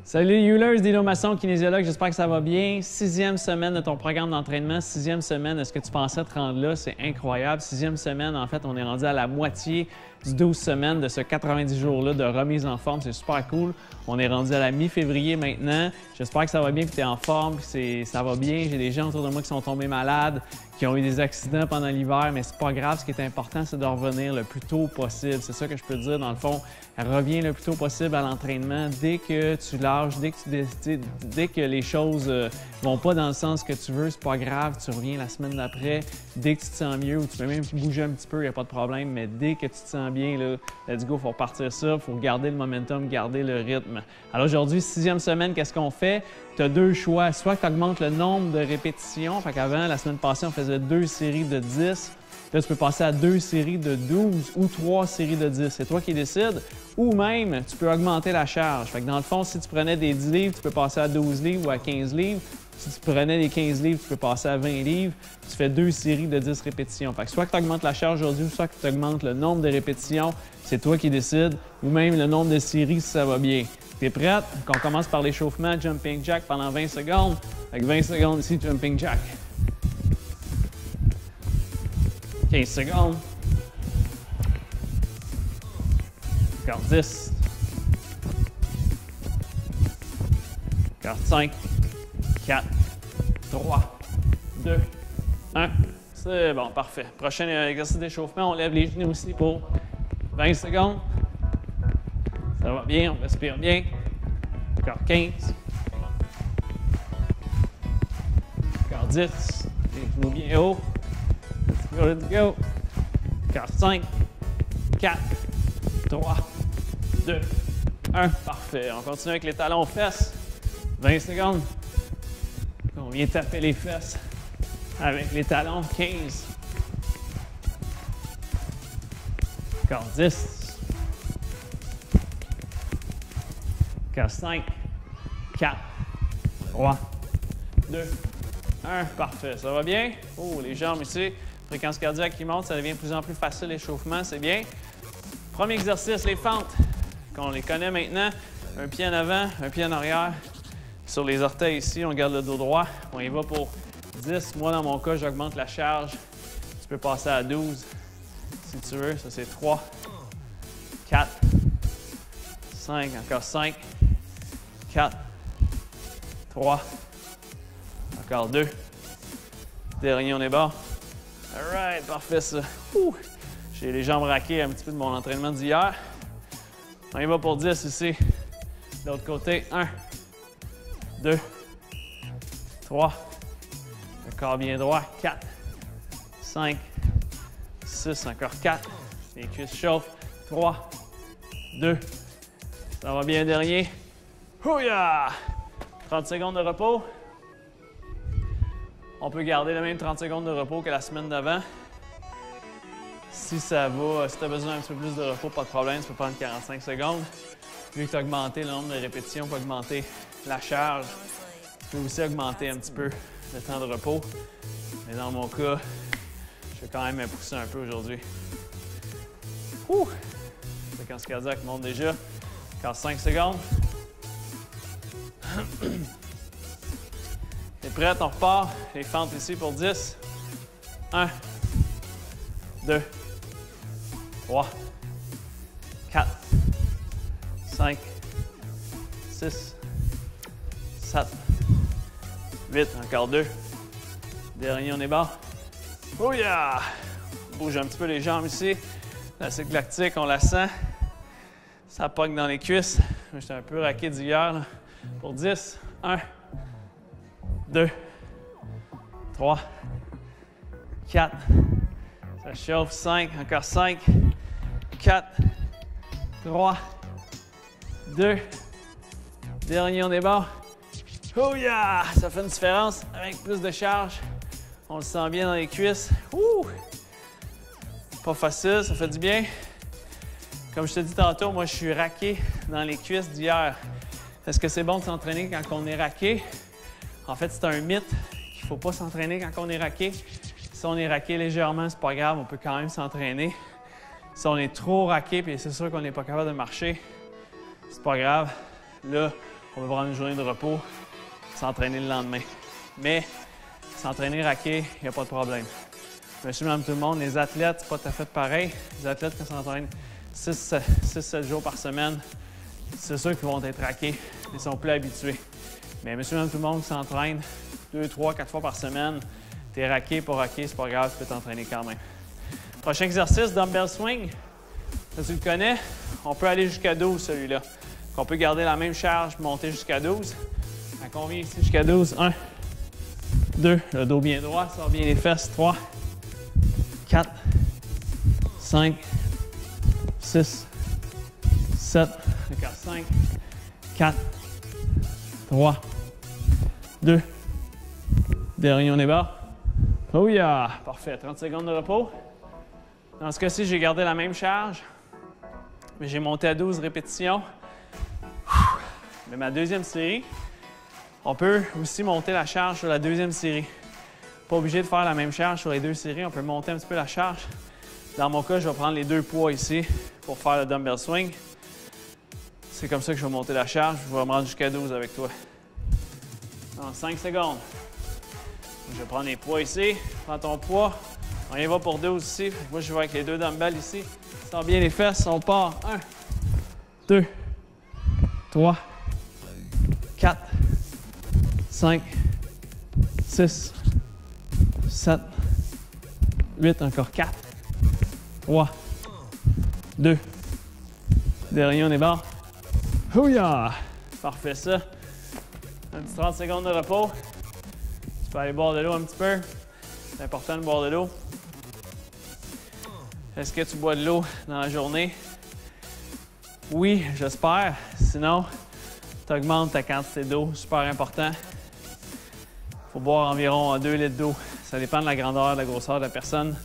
Salut les Healers, Dino Masson, kinésiologue, j'espère que ça va bien. 6e semaine de ton programme d'entraînement, 6e semaine, est-ce que tu pensais te rendre là? C'est incroyable. 6e semaine, en fait, on est rendu à la moitié du 12 semaines de ce 90 jours-là de remise en forme. C'est super cool. On est rendu à la mi-février maintenant. J'espère que ça va bien, que tu es en forme, que ça va bien. J'ai des gens autour de moi qui sont tombés malades, qui ont eu des accidents pendant l'hiver, mais c'est pas grave. Ce qui est important, c'est de revenir le plus tôt possible. C'est ça que je peux te dire, dans le fond. Reviens le plus tôt possible à l'entraînement. Dès que tu lâches, dès que les choses vont pas dans le sens que tu veux, c'est pas grave. Tu reviens la semaine d'après. Dès que tu te sens mieux, ou tu peux même bouger un petit peu, il n'y a pas de problème. Mais dès que tu te sens bien, là, let's go, il faut repartir ça. Il faut garder le momentum, garder le rythme. Alors aujourd'hui, 6e semaine, qu'est-ce qu'on fait? Tu as deux choix. Soit que tu augmentes le nombre de répétitions. Fait qu'avant, la semaine passée, on faisait 2 séries de 10. Là, tu peux passer à 2 séries de 12 ou 3 séries de 10. C'est toi qui décides. Ou même, tu peux augmenter la charge. Fait que dans le fond, si tu prenais des 10 livres, tu peux passer à 12 livres ou à 15 livres. Si tu prenais des 15 livres, tu peux passer à 20 livres. Tu fais 2 séries de 10 répétitions. Fait que soit que tu augmentes la charge aujourd'hui, soit que tu augmentes le nombre de répétitions. C'est toi qui décides. Ou même le nombre de séries si ça va bien. T'es prête? On commence par l'échauffement, jumping jack pendant 20 secondes. Avec 20 secondes ici, jumping jack. 15 secondes. Encore 10. Encore 5. 4. 3. 2. 1. C'est bon, parfait. Prochain exercice d'échauffement, on lève les genoux aussi pour 20 secondes. Ça va bien, on respire bien. Encore 15. Encore 10. Les genoux bien haut. Let's go. Encore 5, 4, 3, 2, 1. Parfait. On continue avec les talons aux fesses. 20 secondes. On vient taper les fesses avec les talons. 15. Encore 10. Encore 5, 4, 3, 2, 1. Parfait. Ça va bien? Oh, les jambes ici. Fréquence cardiaque qui monte, ça devient de plus en plus facile l'échauffement, c'est bien. Premier exercice, les fentes. On les connaît maintenant. Un pied en avant, un pied en arrière. Sur les orteils ici, on garde le dos droit. On y va pour 10. Moi, dans mon cas, j'augmente la charge. Tu peux passer à 12 si tu veux. Ça, c'est 3, 4, 5, encore 5, 4, 3, encore 2. Dernier, on est bas. All right, parfait ça. J'ai les jambes raquées un petit peu de mon entraînement d'hier. On y va pour 10 ici. De l'autre côté, 1, 2, 3. Le corps bien droit, 4, 5, 6, encore 4. Les cuisses chauffent, 3, 2. Ça va bien dernier. Houya! 30 secondes de repos. On peut garder le même 30 secondes de repos que la semaine d'avant. Si ça va, si tu as besoin d'un petit peu plus de repos, pas de problème, tu peux prendre 45 secondes. Vu que tu as augmenté le nombre de répétitions, tu peux augmenter la charge. Tu peux aussi augmenter un petit peu le temps de repos. Mais dans mon cas, je vais quand même me pousser un peu aujourd'hui. La fréquence cardiaque monte déjà. Encore 5 secondes. T'es prête? On repart. Les fentes ici pour 10. 1, 2, 3, 4, 5, 6, 7, 8. Encore 2. Dernier, on est bas. Oh yeah! On bouge un petit peu les jambes ici. L'acide lactique, on la sent. Ça pogne dans les cuisses. J'étais un peu raqué d'hier. Pour 10. 1, 2, 3, 4, ça chauffe, 5, encore 5, 4, 3, 2, dernier, on débarre. Oh yeah! Ça fait une différence avec plus de charge. On le sent bien dans les cuisses. Pas facile, ça fait du bien. Comme je te dis tantôt, moi je suis raqué dans les cuisses d'hier. Est-ce que c'est bon de s'entraîner quand on est raqué? En fait, c'est un mythe qu'il ne faut pas s'entraîner quand on est raqué. Si on est raqué légèrement, c'est pas grave, on peut quand même s'entraîner. Si on est trop raqué, puis c'est sûr qu'on n'est pas capable de marcher, c'est pas grave. Là, on va prendre une journée de repos, s'entraîner le lendemain. Mais s'entraîner raqué, il n'y a pas de problème. Monsieur, madame, tout le monde, les athlètes, c'est pas tout à fait pareil. Les athlètes qui s'entraînent 6-7 jours par semaine, c'est sûr qu'ils vont être raqués. Ils sont plus habitués. Mais monsieur, madame, tout le monde qui s'entraîne 2, 3, 4 fois par semaine, t'es raqué, pas raqué, c'est pas grave, tu peux t'entraîner quand même. Prochain exercice, dumbbell swing. Ça, tu le connais? On peut aller jusqu'à 12, celui-là. On peut garder la même charge, monter jusqu'à 12. À combien ici jusqu'à 12? 1, 2, le dos bien droit, sort bien les fesses. 3, 4, 5, 6, 7, encore 5, 4, 3, 2, dernier, on est bas. Oh yeah! Parfait, 30 secondes de repos. Dans ce cas-ci, j'ai gardé la même charge, mais j'ai monté à 12 répétitions. Mais ma deuxième série, on peut aussi monter la charge sur la deuxième série. Pas obligé de faire la même charge sur les deux séries, on peut monter un petit peu la charge. Dans mon cas, je vais prendre les deux poids ici pour faire le dumbbell swing. C'est comme ça que je vais monter la charge, je vais me rendre jusqu'à 12 avec toi. Dans 5 secondes. Je vais prendre les poids ici, prends ton poids. On y va pour 12 ici. Moi, je vais avec les deux dumbbells ici. Sors bien les fesses, on part. 1, 2, 3, 4, 5, 6, 7, 8, encore 4, 3, 2, dernier, on est barre. Ouya! Parfait ça. Un petit 30 secondes de repos. Tu peux aller boire de l'eau un petit peu. C'est important de boire de l'eau. Est-ce que tu bois de l'eau dans la journée? Oui, j'espère. Sinon, tu augmentes ta quantité d'eau. Super important. Il faut boire environ 2 litres d'eau. Ça dépend de la grandeur, de la grosseur de la personne.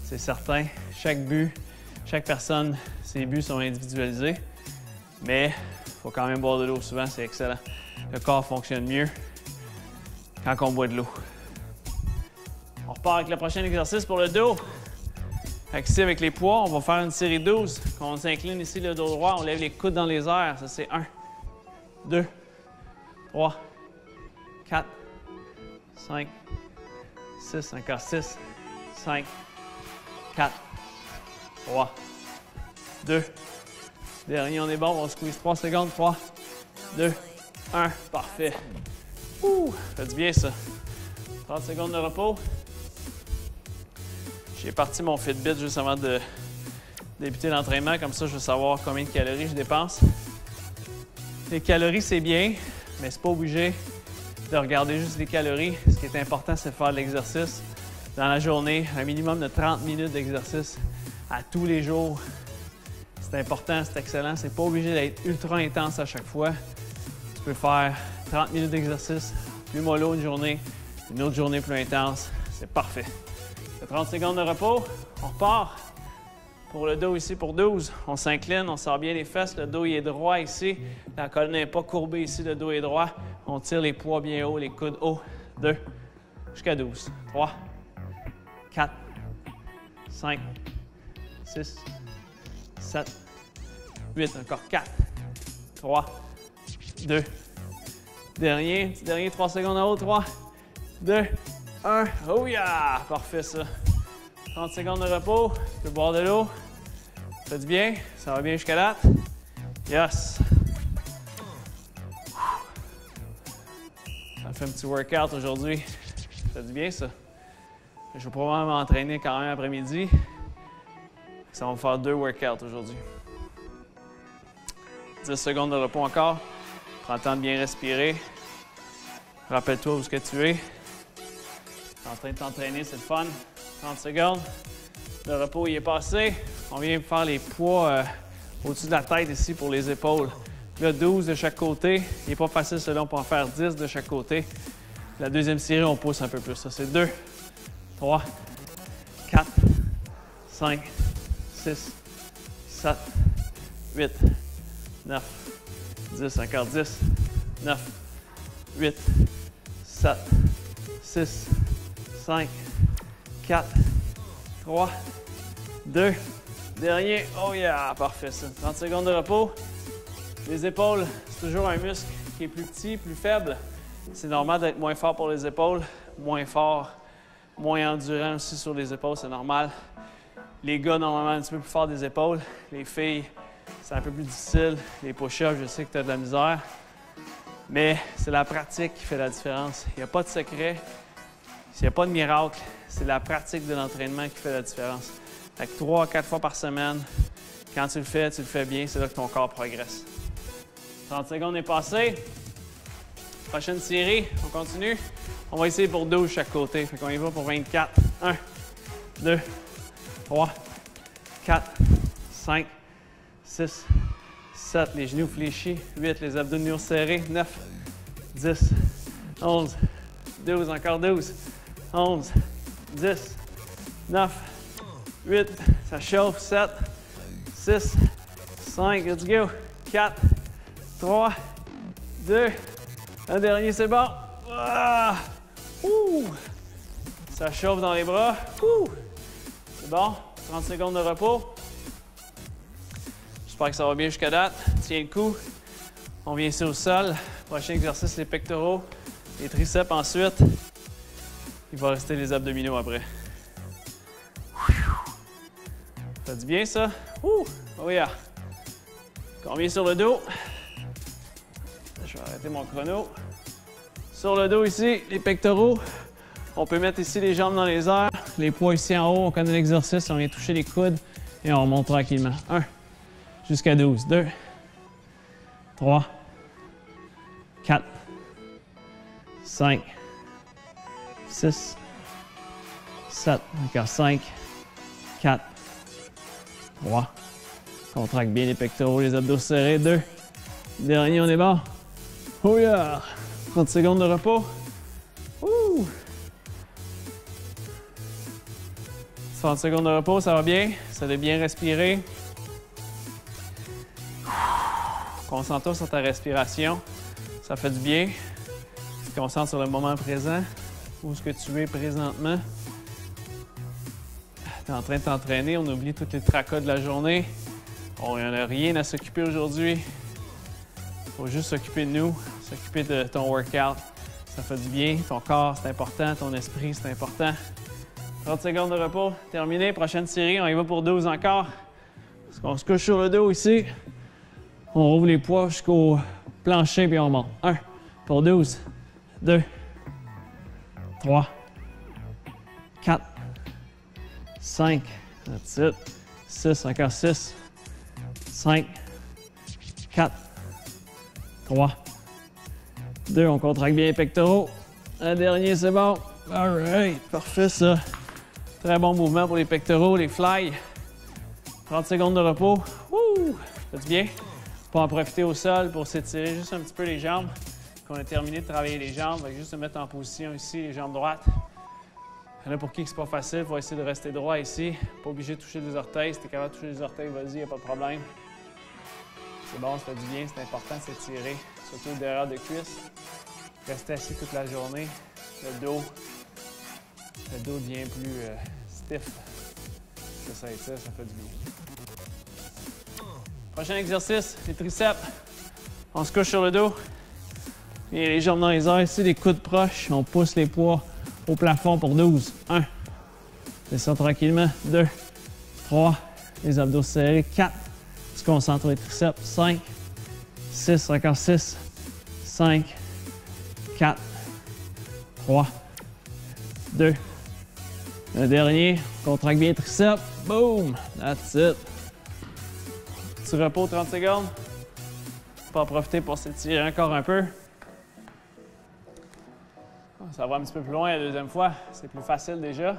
C'est certain. Chaque but, chaque personne, ses buts sont individualisés. Mais il faut quand même boire de l'eau souvent. C'est excellent. Le corps fonctionne mieux quand on boit de l'eau. On repart avec le prochain exercice pour le dos. Ici, avec les poids, on va faire une série 12. On s'incline ici, le dos droit, on lève les coudes dans les airs. Ça, c'est 1, 2, 3, 4, 5, 6, encore 6, 5, 4, 3, 2. Dernier, on est bon, on squeeze 3 secondes. 3, 2, 1. Parfait. Ouh, ça fait du bien, ça. 30 secondes de repos. J'ai parti mon Fitbit juste avant de débuter l'entraînement. Comme ça, je veux savoir combien de calories je dépense. Les calories, c'est bien, mais c'est pas obligé de regarder juste les calories. Ce qui est important, c'est de faire de l'exercice dans la journée. Un minimum de 30 minutes d'exercice à tous les jours. C'est important, c'est excellent. C'est pas obligé d'être ultra intense à chaque fois. Tu peux faire 30 minutes d'exercice, plus mollo une journée, une autre journée plus intense. C'est parfait. 30 secondes de repos, on repart. Pour le dos ici, pour 12, on s'incline, on sort bien les fesses, le dos il est droit ici, la colonne n'est pas courbée ici, le dos est droit. On tire les poids bien haut, les coudes hauts. 2, jusqu'à 12. 3, 4, 5, 6, 7, 8, encore 4, 3, 2, dernier, petit dernier, 3 secondes en haut, 3, 2, 1. Oh yeah! Parfait ça. 30 secondes de repos. Tu peux boire de l'eau. Ça fait du bien. Ça va bien jusqu'à là. Yes! Ça fait un petit workout aujourd'hui. Ça fait du bien ça. Je vais probablement m'entraîner quand même après-midi. Ça va me faire 2 workouts aujourd'hui. 10 secondes de repos encore. Prends le temps de bien respirer. Rappelle-toi où est-ce que tu es. En train de t'entraîner, c'est le fun. 30 secondes. Le repos il est passé. On vient faire les poids au-dessus de la tête ici pour les épaules. Là, 12 de chaque côté. Il n'est pas facile celui-là, on peut en faire 10 de chaque côté. La deuxième série, on pousse un peu plus. Ça, c'est 2, 3, 4, 5, 6, 7, 8, 9, 10, encore 10, 9, 8, 7, 6, 5, 4, 3, 2, dernier. Oh yeah, parfait ça. 30 secondes de repos. Les épaules, c'est toujours un muscle qui est plus petit, plus faible, c'est normal d'être moins fort pour les épaules, moins fort, moins endurant aussi sur les épaules, c'est normal. Les gars, normalement, un petit peu plus fort des épaules. Les filles, c'est un peu plus difficile. Les push-ups, je sais que tu as de la misère. Mais c'est la pratique qui fait la différence. Il n'y a pas de secret. Il n'y a pas de miracle. C'est la pratique de l'entraînement qui fait la différence. Fait que 3 à 4 fois par semaine, quand tu le fais bien, c'est là que ton corps progresse. 30 secondes est passé. Prochaine série, on continue. On va essayer pour 12 chaque côté. Fait qu'on y va pour 24. 1, 2, 3, 4, 5, 6, 7. Les genoux fléchis. 8, les abdominaux serrés. 9, 10, 11, 12. Encore 12, 11, 10, 9, 8. Ça chauffe. 7, 6, 5. Let's go. 4, 3, 2. Un dernier, c'est bon. Ah! Ouh! Ça chauffe dans les bras. Ouh! C'est bon. 30 secondes de repos. J'espère que ça va bien jusqu'à date. Tiens le coup. On vient ici au sol. Prochain exercice, les pectoraux. Les triceps ensuite. Il va rester les abdominaux après. Ça dit bien ça? Ouh! Oh yeah! On vient sur le dos. Je vais arrêter mon chrono. Sur le dos ici, les pectoraux. On peut mettre ici les jambes dans les airs. Les poids ici en haut, on connaît l'exercice. On vient toucher les coudes et on remonte tranquillement. 1, jusqu'à 12. 2, 3, 4, 5, 6, 7. Encore 5, 4, 3. Contracte bien les pectoraux, les abdos serrés. 2. Dernier, on est bon. Oh yeah! 30 secondes de repos. Ouh! 30 secondes de repos, ça va bien. Ça doit bien respirer. Concentre-toi sur ta respiration. Ça fait du bien. Tu te concentres sur le moment présent. Où est-ce que tu es présentement? Tu es en train de t'entraîner. On oublie tous les tracas de la journée. On n'a rien à s'occuper aujourd'hui. Il faut juste s'occuper de nous, s'occuper de ton workout. Ça fait du bien. Ton corps, c'est important. Ton esprit, c'est important. 30 secondes de repos. Terminé. Prochaine série. On y va pour 12 encore. On se couche sur le dos ici. On rouvre les poids jusqu'au plancher puis on monte. 1 pour 12. 2, 3, 4, 5. That's it. 6. Encore 6. 5, 4, 3, 2. On contracte bien les pectoraux. Un dernier, c'est bon. All right. Parfait, ça. Très bon mouvement pour les pectoraux, les fly. 30 secondes de repos. Wouh! Faites bien. On peut en profiter au sol pour s'étirer juste un petit peu les jambes. Quand on a terminé de travailler les jambes, on va juste se mettre en position ici, les jambes droites. Il y en a pour qui c'est pas facile, il faut essayer de rester droit ici. Pas obligé de toucher les orteils. Si tu es capable de toucher les orteils, vas-y, il n'y a pas de problème. C'est bon, ça fait du bien, c'est important de s'étirer, surtout derrière de cuisse. Rester assis toute la journée. Le dos devient plus stiff. Ça étire, ça fait du bien. Prochain exercice, les triceps. On se couche sur le dos. Et les jambes dans les airs, ici, les coudes proches. On pousse les poids au plafond pour 12. 1. Descends tranquillement. 2. 3. Les abdos serrés. 4. On se concentre sur les triceps. 5. 6. Encore 6. 5. 4. 3. 2. Le dernier. Contracte bien les triceps. Boom! That's it. Petit repos 30 secondes. On peut en profiter pour s'étirer encore un peu. Ça va un petit peu plus loin la deuxième fois. C'est plus facile déjà.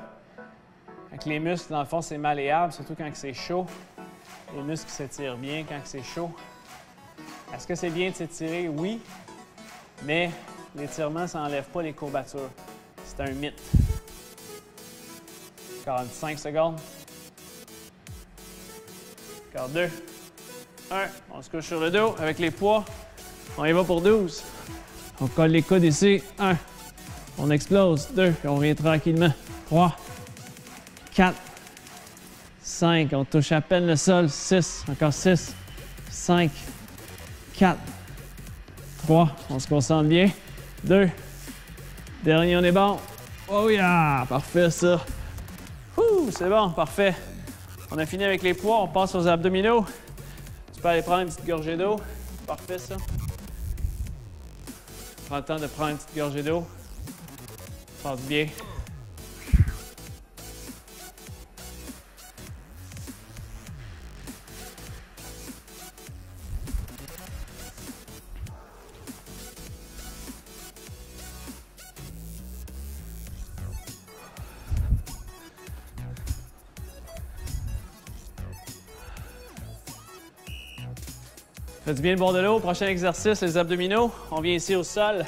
Avec les muscles, dans le fond, c'est malléable, surtout quand c'est chaud. Les muscles s'étirent bien quand c'est chaud. Est-ce que c'est bien de s'étirer? Oui. Mais l'étirement, ça n'enlève pas les courbatures. C'est un mythe. 45 secondes. Encore 2. 1. On se couche sur le dos avec les poids. On y va pour 12. On colle les coudes ici. 1. On explose. 2. Puis on vient tranquillement. 3. 4. 5. On touche à peine le sol. 6. Encore 6. 5. 4. 3, on se concentre bien. 2. Dernier, on est bon. Oh yeah! Parfait, ça. C'est bon, parfait. On a fini avec les poids, on passe aux abdominaux. Tu peux aller prendre une petite gorgée d'eau. Parfait, ça. Prends le temps de prendre une petite gorgée d'eau. Ça passe bien. Fais du bien le bord de l'eau. Prochain exercice, les abdominaux. On vient ici au sol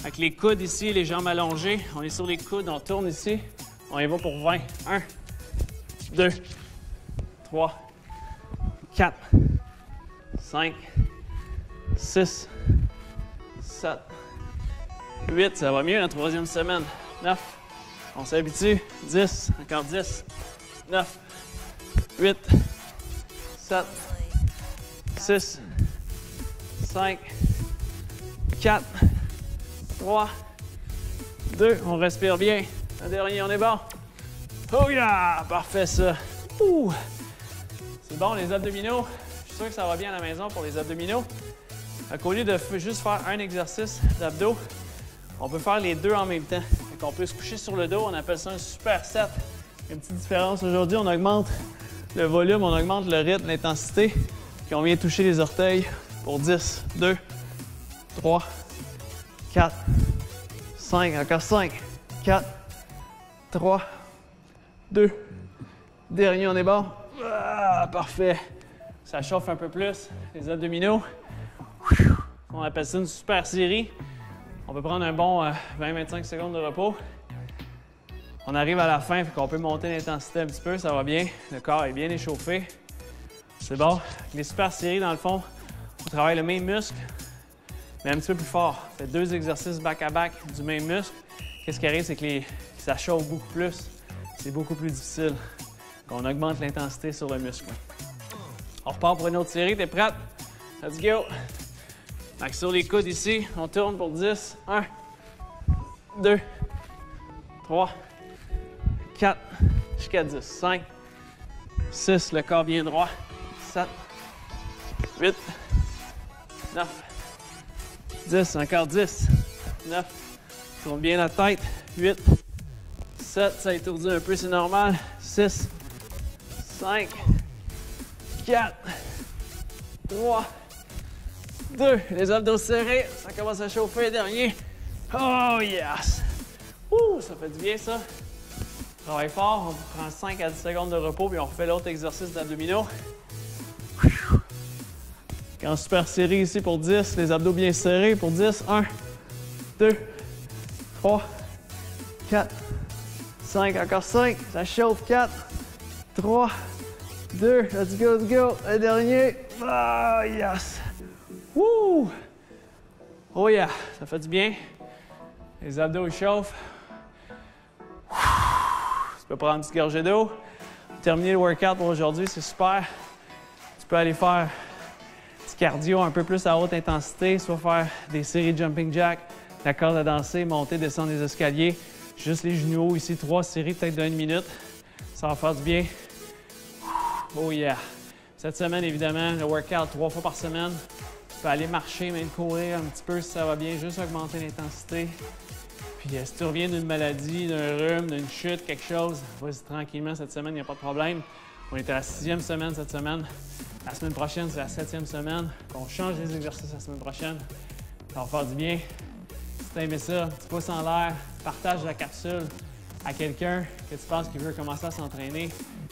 avec les coudes ici, les jambes allongées. On est sur les coudes, on tourne ici. On y va pour 20. 1, 2, 3, 4, 5, 6, 7, 8. Ça va mieux la troisième semaine. 9. On s'habitue. 10. Encore 10. 9, 8, 7, 6, 5, 4, 3, 2, on respire bien. Un dernier, on est bon. Oh yeah! Parfait, ça. C'est bon, les abdominaux. Je suis sûr que ça va bien à la maison pour les abdominaux. Au lieu de juste faire un exercice d'abdos, on peut faire les deux en même temps. Donc, on peut se coucher sur le dos, on appelle ça un superset. Il y a une petite différence aujourd'hui, on augmente le volume, on augmente le rythme, l'intensité. Puis on vient toucher les orteils pour 10, 2, 3, 4, 5, encore 5, 4, 3, 2. Dernier, on est bon. Ah, parfait. Ça chauffe un peu plus, les abdominaux. On appelle ça une super série. On peut prendre un bon 20-25 secondes de repos. On arrive à la fin, fait qu'on peut monter l'intensité un petit peu, ça va bien. Le corps est bien échauffé. C'est bon. Les super séries, dans le fond, on travaille le même muscle, mais un petit peu plus fort. On fait 2 exercices back-à-back du même muscle. Qu'est-ce qui arrive, c'est que ça chauffe beaucoup plus. C'est beaucoup plus difficile. On augmente l'intensité sur le muscle. On repart pour une autre série. T'es prête? Let's go! Donc, sur les coudes ici, on tourne pour 10. 1, 2, 3, 4, jusqu'à 10. 5, 6, le corps bien droit. 7, 8, 9, 10, encore 10, 9, tourne bien la tête, 8, 7, ça étourdit un peu, c'est normal, 6, 5, 4, 3, 2, les abdos serrés, ça commence à chauffer, dernier, oh yes! Ça fait du bien ça. Travaille fort, on prend 5 à 10 secondes de repos, puis on refait l'autre exercice d'abdominaux. En super série ici pour 10, les abdos bien serrés pour 10. 1, 2, 3, 4, 5, encore 5, ça chauffe, 4, 3, 2, let's go, let's go, le dernier, ah yes! Woo! Oh yeah, ça fait du bien, les abdos ils chauffent. Tu peux prendre une petite gorgée d'eau, terminer le workout pour aujourd'hui, c'est super. Tu peux aller faire cardio un peu plus à haute intensité, soit faire des séries de jumping jack, la corde à danser, monter, descendre les escaliers, juste les genoux hauts ici, 3 séries peut-être d'1 minute. Ça va faire du bien. Oh yeah! Cette semaine, évidemment, le workout 3 fois par semaine. Tu peux aller marcher, même courir un petit peu si ça va bien, juste augmenter l'intensité. Puis si tu reviens d'une maladie, d'un rhume, d'une chute, quelque chose, vas-y tranquillement cette semaine, il n'y a pas de problème. On est à la 6e semaine cette semaine. La semaine prochaine, c'est la 7e semaine. On change les exercices la semaine prochaine. Ça va faire du bien. Si tu as aimé ça, petit pouce en l'air, partage la capsule à quelqu'un que tu penses qui veut commencer à s'entraîner.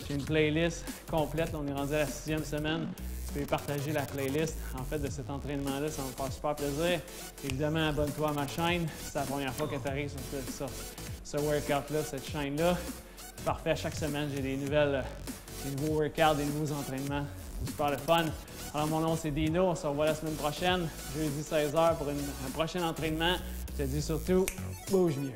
J'ai une playlist complète. Là, on est rendu à la 6e semaine. Tu peux partager la playlist en fait de cet entraînement-là. Ça va me faire super plaisir. Évidemment, abonne-toi à ma chaîne. C'est la première fois que tu arrives sur ce workout-là, cette chaîne-là. Parfait, chaque semaine, j'ai des nouveaux workouts, des nouveaux entraînements. C'est super le fun. Alors, mon nom, c'est Dino. On se revoit la semaine prochaine, jeudi 16h, pour un prochain entraînement. Je te dis surtout, bouge mieux.